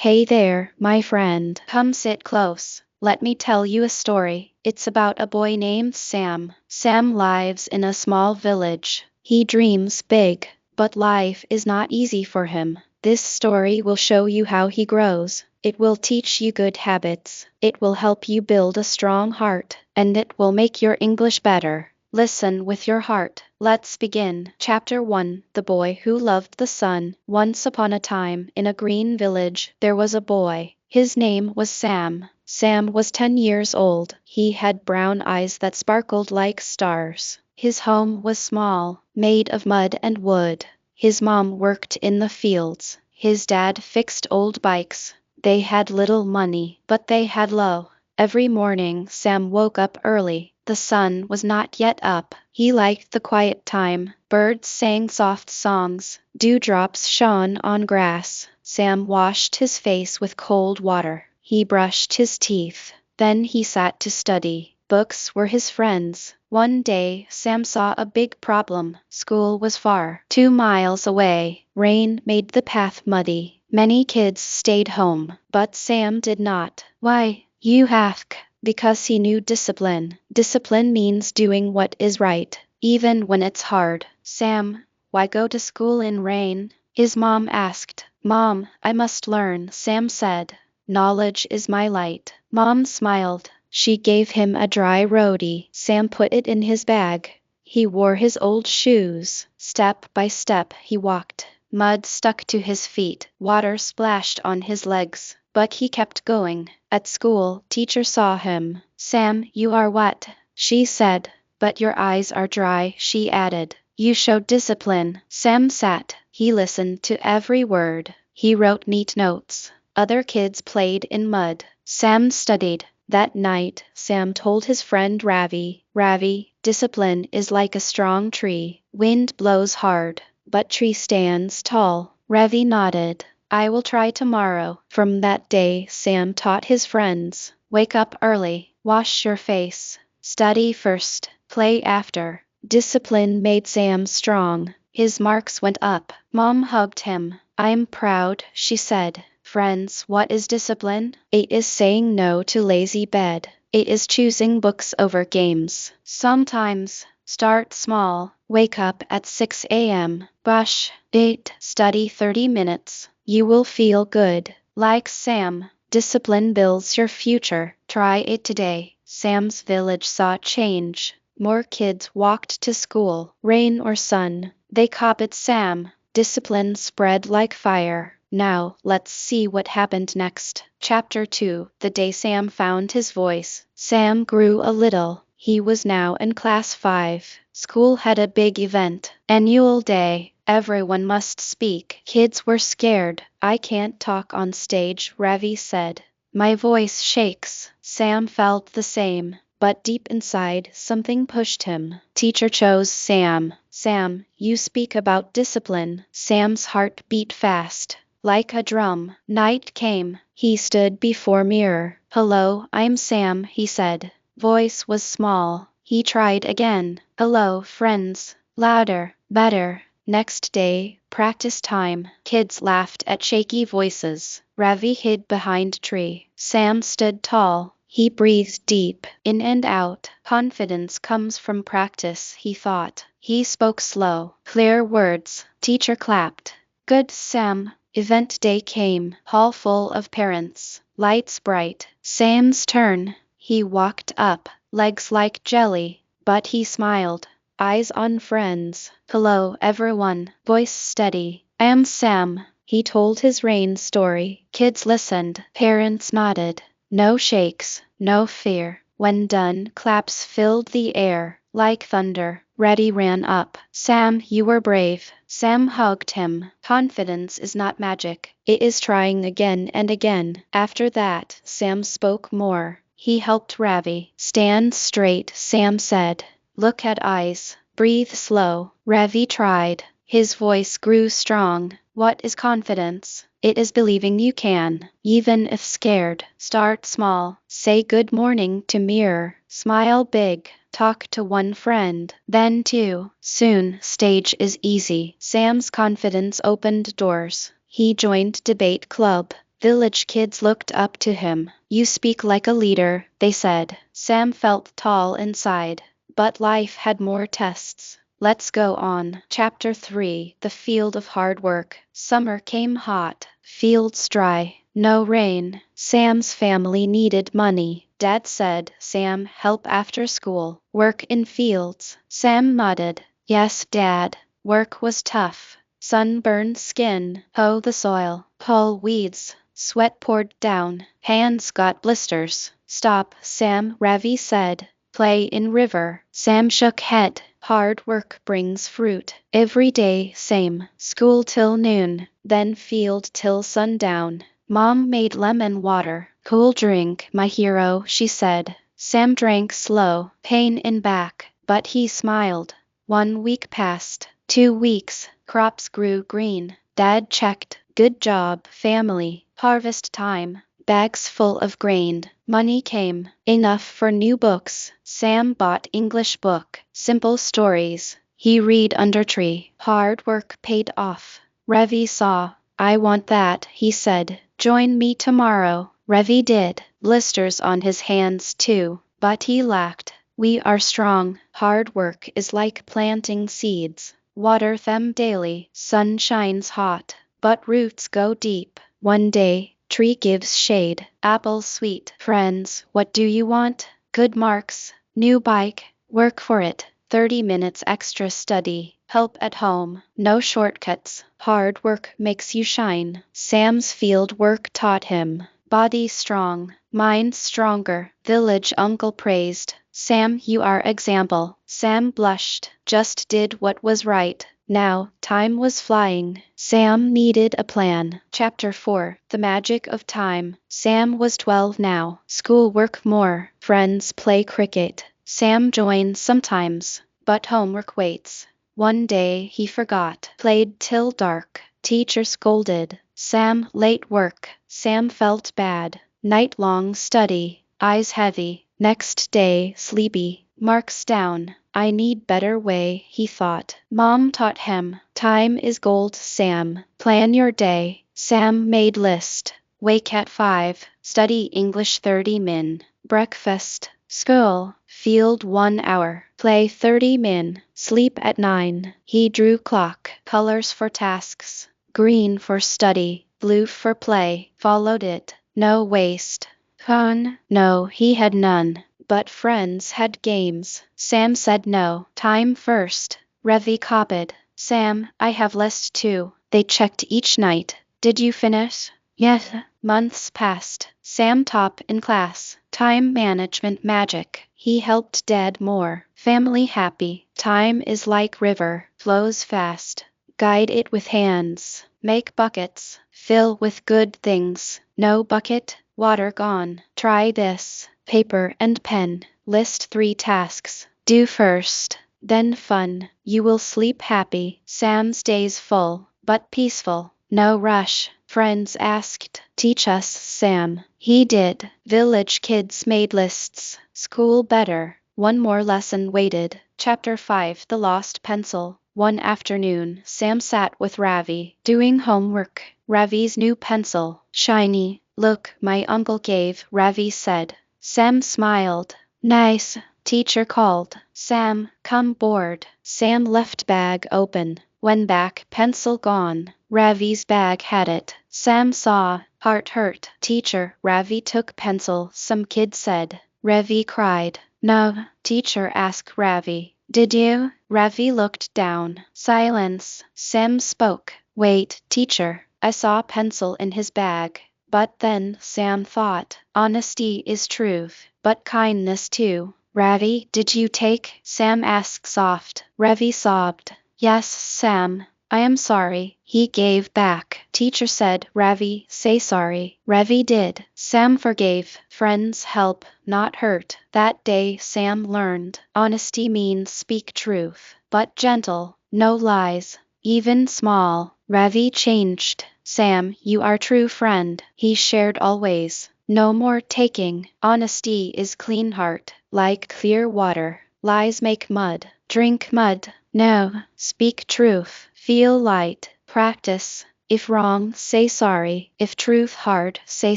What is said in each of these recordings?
Hey there, my friend. Come sit close. Let me tell you a story. It's about a boy named Sam. Sam lives in a small village. He dreams big, but life is not easy for him. This story will show you how he grows. It will teach you good habits. It will help you build a strong heart, and it will make your English better. Listen with your heart. Let's begin. Chapter 1. The Boy Who Loved the Sun. Once upon a time, in a green village, there was a boy. His name was Sam. Sam was 10 years old. He had brown eyes that sparkled like stars. His home was small, made of mud and wood. His mom worked in the fields. His dad fixed old bikes. They had little money, but they had love. Every morning Sam woke up early. The sun was not yet up. He liked the quiet time. Birds sang soft songs. Dewdrops shone on grass. Sam washed his face with cold water. He brushed his teeth. Then he sat to study. Books were his friends. One day, Sam saw a big problem. School was far, 2 miles away. Rain made the path muddy. Many kids stayed home, but Sam did not. Why, you ask? Because he knew discipline. Discipline means doing what is right, even when it's hard. Sam, why go to school in rain? His mom asked. Mom, I must learn, Sam said. Knowledge is my light. Mom smiled. She gave him a dry roadie. Sam put it in his bag. He wore his old shoes. Step by step he walked. Mud stuck to his feet. Water splashed on his legs. But he kept going. At school, teacher saw him. Sam, you are wet, she said. But your eyes are dry, she added. You showed discipline. Sam sat. He listened to every word. He wrote neat notes. Other kids played in mud. Sam studied. That night, Sam told his friend Ravi, discipline is like a strong tree. Wind blows hard, but tree stands tall. Ravi nodded. I will try tomorrow. From that day, Sam taught his friends. Wake up early. Wash your face. Study first. Play after. Discipline made Sam strong. His marks went up. Mom hugged him. I'm proud, she said. Friends, what is discipline? It is saying no to lazy bed. It is choosing books over games. Sometimes, start small. Wake up at 6 a.m. Brush, eat, study 30 minutes. You will feel good. Like Sam, discipline builds your future. Try it today. Sam's village saw change. More kids walked to school. Rain or sun, they copied Sam. Discipline spread like fire. Now, let's see what happened next. Chapter 2. The day Sam found his voice. Sam grew a little. He was now in class 5. School had a big event. Annual day. Everyone must speak. Kids were scared. I can't talk on stage, Ravi said. My voice shakes. Sam felt the same. But deep inside, something pushed him. Teacher chose Sam. Sam, you speak about discipline. Sam's heart beat fast. Like a drum. Night came. He stood before mirror. Hello, I'm Sam, he said. Voice was small. He tried again. Hello, friends. Louder. Better. Next day, practice time. Kids laughed at shaky voices. Ravi hid behind tree. Sam stood tall. He breathed deep, in and out. Confidence comes from practice, he thought. He spoke slow, clear words. Teacher clapped. Good, Sam. Event day came. Hall full of parents. Lights bright. Sam's turn. He walked up, legs like jelly, but he smiled. Eyes on friends. Hello, everyone. Voice steady. I'm Sam. He told his rain story. Kids listened. Parents nodded. No shakes, no fear. When done, claps filled the air. Like thunder, Reddy ran up. Sam, you were brave. Sam hugged him. Confidence is not magic. It is trying again and again. After that, Sam spoke more. He helped Ravi. Stand straight, Sam said. Look at eyes. Breathe slow. Ravi tried. His voice grew strong. What is confidence? It is believing you can, even if scared. Start small. Say good morning to mirror. Smile big. Talk to one friend, then two. Soon, stage is easy. Sam's confidence opened doors. He joined debate club. Village kids looked up to him. You speak like a leader, they said. Sam felt tall inside, but life had more tests. Let's go on. Chapter 3. The Field of Hard Work. Summer came hot, fields dry, no rain. Sam's family needed money. Dad said, Sam, help after school. Work in fields. Sam nodded. Yes, Dad. Work was tough. Sunburned skin, hoe the soil, pull weeds. Sweat poured down, hands got blisters. Stop, Sam, Ravi said. Play in river. Sam shook head. Hard work brings fruit. Every day same. School till noon, then field till sundown. Mom made lemon water. Cool drink, my hero, she said. Sam drank slow, pain in back, but he smiled. 1 week passed. 2 weeks, crops grew green. Dad checked. Good job, family. Harvest time. Bags full of grain. Money came. Enough for new books. Sam bought English book. Simple stories. He read under tree. Hard work paid off. Ravi saw. I want that, he said. Join me tomorrow. Ravi did. Blisters on his hands too. But he laughed. We are strong. Hard work is like planting seeds. Water them daily. Sun shines hot, but roots go deep. One day, tree gives shade. Apple sweet. Friends, what do you want? Good marks. New bike. Work for it. 30 minutes extra study. Help at home. No shortcuts. Hard work makes you shine. Sam's field work taught him. Body strong. Mind stronger. Village uncle praised. Sam, you are example. Sam blushed. Just did what was right. Now, time was flying. Sam needed a plan. Chapter 4. The Magic of Time. Sam was 12 now. School work more. Friends play cricket. Sam joins sometimes, but homework waits. One day he forgot. Played till dark. Teacher scolded. Sam late work. Sam felt bad. Night-long study. Eyes heavy. Next day sleepy. Marks down. I need better way, he thought. Mom taught him. Time is gold, Sam. Plan your day. Sam made list. Wake at 5. Study English 30 min. Breakfast. School. Field 1 hour. Play 30 min. Sleep at 9. He drew clock. Colors for tasks. Green for study. Blue for play. Followed it. No waste. Fun? No, he had none. But friends had games. Sam said no. Time first. Ravi copied. Sam, I have list too. They checked each night. Did you finish? Yes. Months passed. Sam top in class. Time management magic. He helped Dad more. Family happy. Time is like river. Flows fast. Guide it with hands. Make buckets. Fill with good things. No bucket. Water gone. Try this. Paper and pen. List 3 tasks. Do first, then fun. You will sleep happy. Sam's days full, but peaceful. No rush. Friends asked, teach us, Sam. He did. Village kids made lists. School better. One more lesson waited. Chapter 5. The Lost Pencil. One afternoon, Sam sat with Ravi, doing homework. Ravi's new pencil. Shiny. Look, my uncle gave, Ravi said. Sam smiled. Nice. Teacher called. Sam, come board. Sam left bag open. When back, pencil gone. Ravi's bag had it. Sam saw. Heart hurt. Teacher, Ravi took pencil, some kid said. Ravi cried. No. Teacher asked Ravi. Did you? Ravi looked down. Silence. Sam spoke. Wait, teacher. I saw pencil in his bag. But then, Sam thought, honesty is truth, but kindness too. Ravi, did you take? Sam asked soft. Ravi sobbed. Yes, Sam. I am sorry. He gave back. Teacher said, Ravi, say sorry. Ravi did. Sam forgave. Friends help, not hurt. That day Sam learned. Honesty means speak truth, but gentle, no lies, even small. Ravi changed. Sam, you are true friend. He shared always. No more taking. Honesty is clean heart, like clear water. Lies make mud. Drink mud. No. Speak truth. Feel light. Practice. If wrong, say sorry. If truth hard, say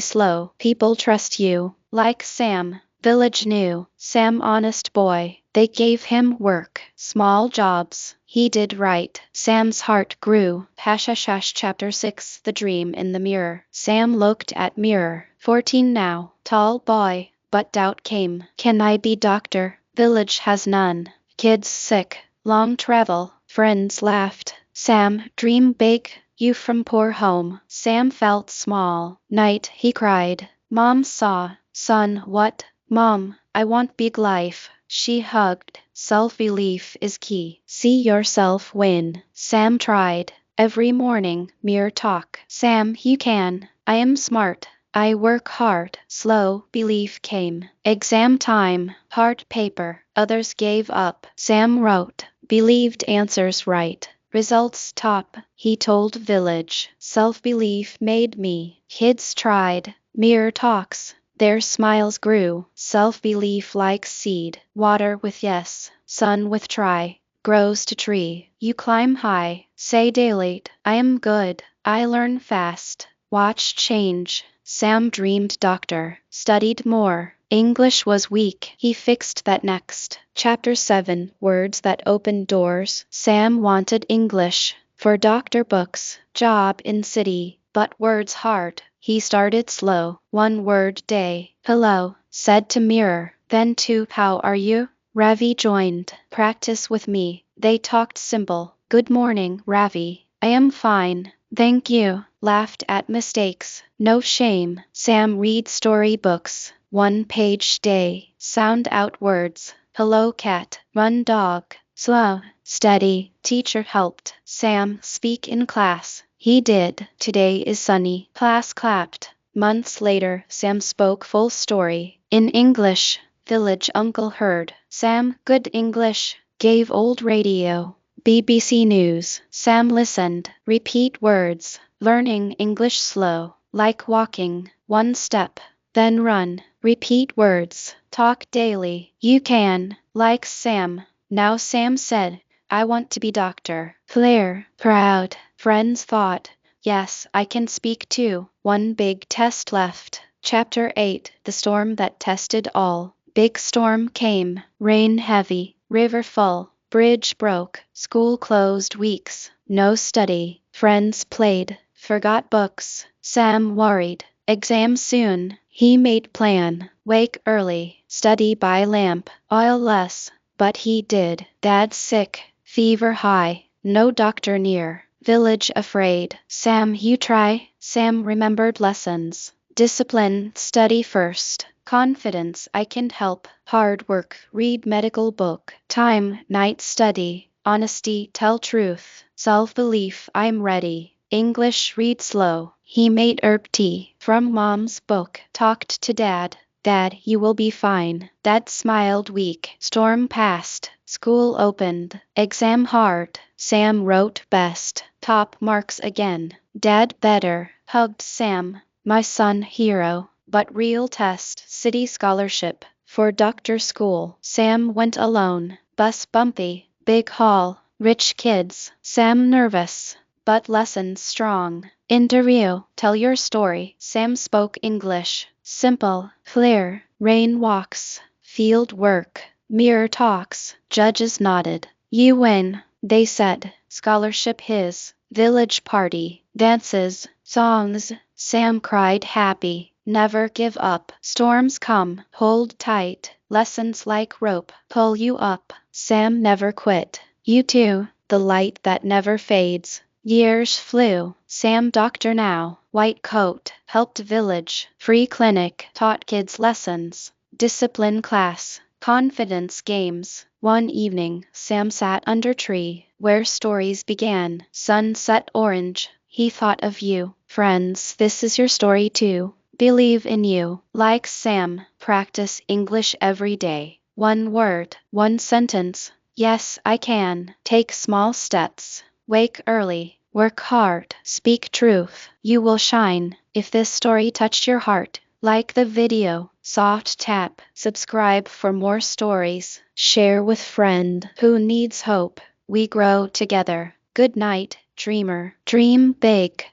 slow. People trust you. Like Sam. Village knew. Sam honest boy. They gave him work. Small jobs. He did right. Sam's heart grew. Hashash chapter 6 The Dream in the Mirror. Sam looked at mirror. 14 now. Tall boy. But doubt came. Can I be doctor? Village has none. Kids sick. Long travel. Friends laughed. Sam, dream big. You from poor home. Sam felt small. Night, he cried. Mom saw. Son, what? Mom, I want big life. She hugged. Self-belief is key. See yourself win. Sam tried. Every morning, mirror talk. Sam, you can. I am smart. I work hard. Slow belief came. Exam time. Hard paper. Others gave up. Sam wrote. Believed answers right. Results top. He told village. Self-belief made me. Kids tried. Mirror talks. Their smiles grew. Self-belief like seed. Water with yes. Sun with try. Grows to tree. You climb high. Say daily. I am good. I learn fast. Watch change. Sam dreamed doctor. Studied more. English was weak. He fixed that next. Chapter 7 Words that Open Doors. Sam wanted English. For doctor books. Job in city. But words hard. He started slow. One word day. Hello. Said to mirror. Then to how are you? Ravi joined. Practice with me. They talked simple. Good morning, Ravi. I am fine. Thank you. Laughed at mistakes. No shame. Sam read story books. 1 page day. Sound out words. Hello cat. Run dog. Slow. Steady. Teacher helped. Sam speak in class. He did. Today is sunny. Class clapped. Months later, Sam spoke full story. In English. Village uncle heard. Sam, good English. Gave old radio. BBC News. Sam listened. Repeat words. Learning English slow. Like walking. One step. Then run. Repeat words. Talk daily. You can. Like Sam. Now Sam said, I want to be doctor. Claire. Proud. Friends thought. Yes, I can speak too. One big test left. Chapter 8 The Storm That Tested All. Big storm came. Rain heavy. River full. Bridge broke. School closed weeks. No study. Friends played. Forgot books. Sam worried. Exam soon. He made plan. Wake early. Study by lamp. Oil less. But he did. Dad sick. Fever high. No doctor near. Village afraid. Sam, you try. Sam remembered lessons. Discipline. Study first. Confidence. I can help. Hard work. Read medical book. Time. Night study. Honesty. Tell truth. Self-belief. I'm ready. English. Read slow. He made herb tea from mom's book. Talked to dad. Dad, you will be fine. Dad smiled weak. Storm passed. School opened. Exam hard. Sam wrote best. Top marks again. Dad better. Hugged Sam. My son hero. But real test. City scholarship. For doctor school. Sam went alone. Bus bumpy. Big hall. Rich kids. Sam nervous. But lessons strong. Interview. Tell your story. Sam spoke English. Simple. Clear. Rain walks. Field work. Mirror talks. Judges nodded. You win, they said. Scholarship his. Village party. Dances. Songs. Sam cried happy. Never give up. Storms come. Hold tight. Lessons like rope. Pull you up. Sam never quit. You too. The light that never fades. Years flew. Sam doctor now. White coat. Helped village. Free clinic. Taught kids lessons. Discipline class. Confidence games. One evening, Sam sat under tree, where stories began. Sunset orange. He thought of you. Friends, this is your story too. Believe in you. Like Sam, practice English every day. One word. One sentence. Yes, I can. Take small steps. Wake early. Work hard. Speak truth. You will shine. If this story touched your heart, like the video, soft tap, subscribe for more stories, share with friend who needs hope. We grow together. Good night, dreamer. Dream big.